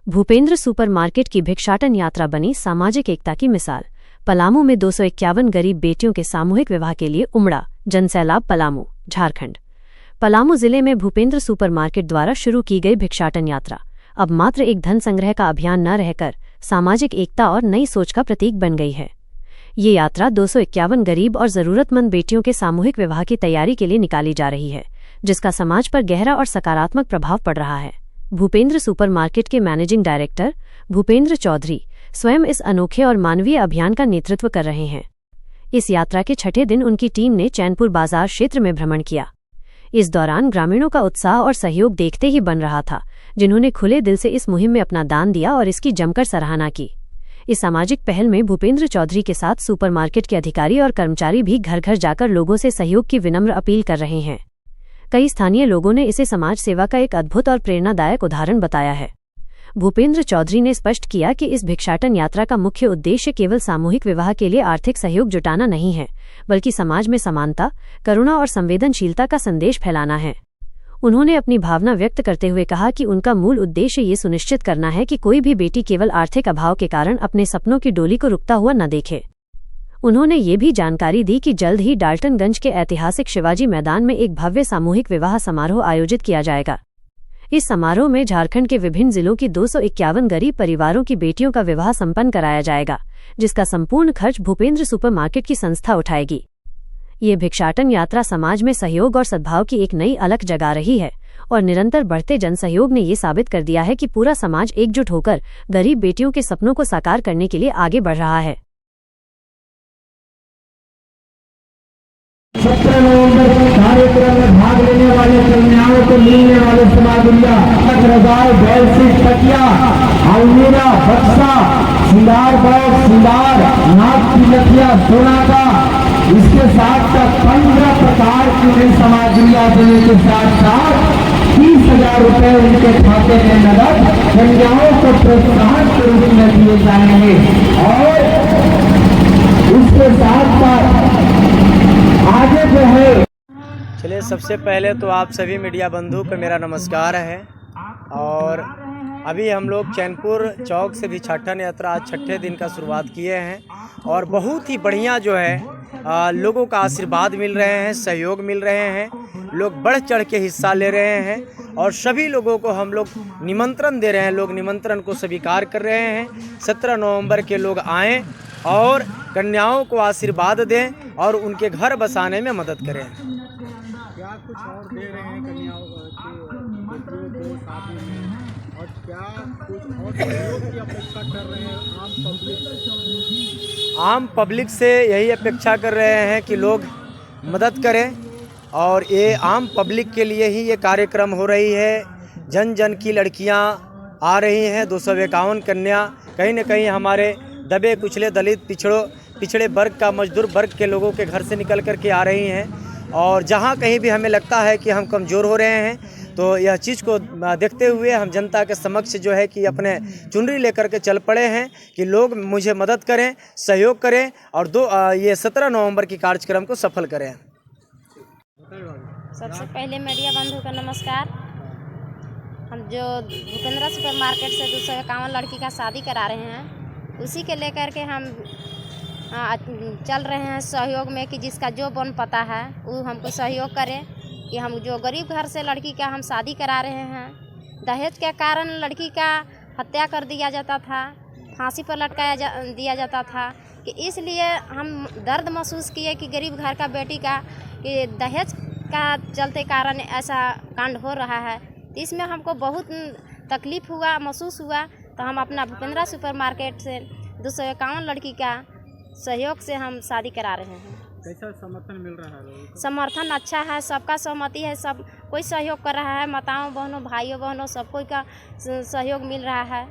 Bhupendra supermarket की भिक्षाटन यात्रा बनी सामाजिक एकता की मिसाल। पलामू में 251 गरीब बेटियों के सामूहिक विवाह के लिए उमड़ा जनसैलाब। पलामू, झारखंड। पलामू जिले में भूपेंद्र सुपरमार्केट द्वारा शुरू की गई भिक्षाटन यात्रा अब मात्र एक धन संग्रह का अभियान न रहकर सामाजिक एकता और नई सोच का प्रतीक बन गई है। ये यात्रा 251 गरीब और जरूरतमंद बेटियों के सामूहिक विवाह की तैयारी के लिए निकाली जा रही है, जिसका समाज पर गहरा और सकारात्मक प्रभाव पड़ रहा है। भूपेंद्र सुपरमार्केट के मैनेजिंग डायरेक्टर भूपेंद्र चौधरी स्वयं इस अनोखे और मानवीय अभियान का नेतृत्व कर रहे हैं। इस यात्रा के छठे दिन उनकी टीम ने चैनपुर बाजार क्षेत्र में भ्रमण किया। इस दौरान ग्रामीणों का उत्साह और सहयोग देखते ही बन रहा था, जिन्होंने खुले दिल से इस मुहिम में अपना दान दिया और इसकी जमकर सराहना की। इस सामाजिक पहल में भूपेंद्र चौधरी के साथ सुपरमार्केट के अधिकारी और कर्मचारी भी घर घर जाकर लोगों से सहयोग की विनम्र अपील कर रहे हैं। कई स्थानीय लोगों ने इसे समाज सेवा का एक अद्भुत और प्रेरणादायक उदाहरण बताया है। भूपेंद्र चौधरी ने स्पष्ट किया कि इस भिक्षाटन यात्रा का मुख्य उद्देश्य केवल सामूहिक विवाह के लिए आर्थिक सहयोग जुटाना नहीं है, बल्कि समाज में समानता, करुणा और संवेदनशीलता का संदेश फैलाना है। उन्होंने अपनी भावना व्यक्त करते हुए कहा कि उनका मूल उद्देश्य ये सुनिश्चित करना है कि कोई भी बेटी केवल आर्थिक अभाव के कारण अपने सपनों की डोली को रुकता हुआ न देखे। उन्होंने ये भी जानकारी दी कि जल्द ही डाल्टनगंज के ऐतिहासिक शिवाजी मैदान में एक भव्य सामूहिक विवाह समारोह आयोजित किया जाएगा। इस समारोह में झारखंड के विभिन्न जिलों की 251 गरीब परिवारों की बेटियों का विवाह संपन्न कराया जाएगा, जिसका संपूर्ण खर्च भूपेंद्र सुपरमार्केट की संस्था उठाएगी। ये भिक्षाटन यात्रा समाज में सहयोग और सद्भाव की एक नई अलख जगा रही है और निरंतर बढ़ते जनसहयोग ने ये साबित कर दिया है कि पूरा समाज एकजुट होकर गरीब बेटियों के सपनों को साकार करने के लिए आगे बढ़ रहा है। 17 नवंबर कार्यक्रम में भाग लेने वाले कन्याओं को मिलने वाले समाजिया रजाई, बेलसीट, तकिया, अलमीरा, बक्सा, सिंगार बॉक्स, सिंगार, नाक की लठिया, सोना का, इसके साथ साथ 15 प्रकार की समाजिया देने के साथ साथ 30,000 रुपए उनके खाते में नगद कन्याओं को प्रोत्साहन के रूप में दिए जाएंगे। और उसके साथ साथ आगे जो है। चलिए, सबसे पहले तो आप सभी मीडिया बंधु को मेरा नमस्कार है। और अभी हम लोग चैनपुर चौक से भिक्षाटन यात्रा आज छठे दिन का शुरुआत किए हैं और बहुत ही बढ़िया जो है लोगों का आशीर्वाद मिल रहे हैं, सहयोग मिल रहे हैं, लोग बढ़ चढ़ के हिस्सा ले रहे हैं और सभी लोगों को हम लोग निमंत्रण दे रहे हैं। लोग निमंत्रण को स्वीकार कर रहे हैं। 17 नवंबर के लोग आएँ और कन्याओं को आशीर्वाद दें और उनके घर बसाने में मदद करें। क्या कुछ और दे रहे हैं कन्याओं को साथ में, और क्या कुछ और सहयोग की अपेक्षा कर रहे हैं आम पब्लिक से? यही अपेक्षा कर रहे हैं कि लोग मदद करें और ये आम पब्लिक के लिए ही ये कार्यक्रम हो रही है। जन जन की लड़कियां आ रही हैं, 251 कन्या कहीं न कहीं हमारे दबे कुचले दलित पिछड़े वर्ग का, मजदूर वर्ग के लोगों के घर से निकल कर के आ रही हैं। और जहाँ कहीं भी हमें लगता है कि हम कमज़ोर हो रहे हैं, तो यह चीज़ को देखते हुए हम जनता के समक्ष जो है कि अपने चुनरी लेकर के चल पड़े हैं कि लोग मुझे मदद करें, सहयोग करें और ये 17 नवंबर की कार्यक्रम को सफल करें। सबसे पहले मीडिया बंधु का नमस्कार। हम जो भूपेंद्र सुपरमार्केट से 251 लड़की का शादी करा रहे हैं, उसी के लेकर के हम चल रहे हैं सहयोग में कि जिसका जो बन पता है वो हमको सहयोग करें कि हम जो गरीब घर से लड़की का हम शादी करा रहे हैं। दहेज के कारण लड़की का हत्या कर दिया जाता था, फांसी पर लटकाया दिया जाता था कि इसलिए हम दर्द महसूस किए कि गरीब घर का बेटी का कि दहेज का चलते कारण ऐसा कांड हो रहा है। तो इसमें हमको बहुत तकलीफ़ हुआ, महसूस हुआ। तो हम अपना भूपेंद्र सुपरमार्केट से 251 लड़की का सहयोग से हम शादी करा रहे हैं। कैसा समर्थन मिल रहा है लोगों को? समर्थन अच्छा है, सबका सहमति है, सब कोई सहयोग कर रहा है। माताओं बहनों, भाइयों बहनों, सब कोई का सहयोग मिल रहा है।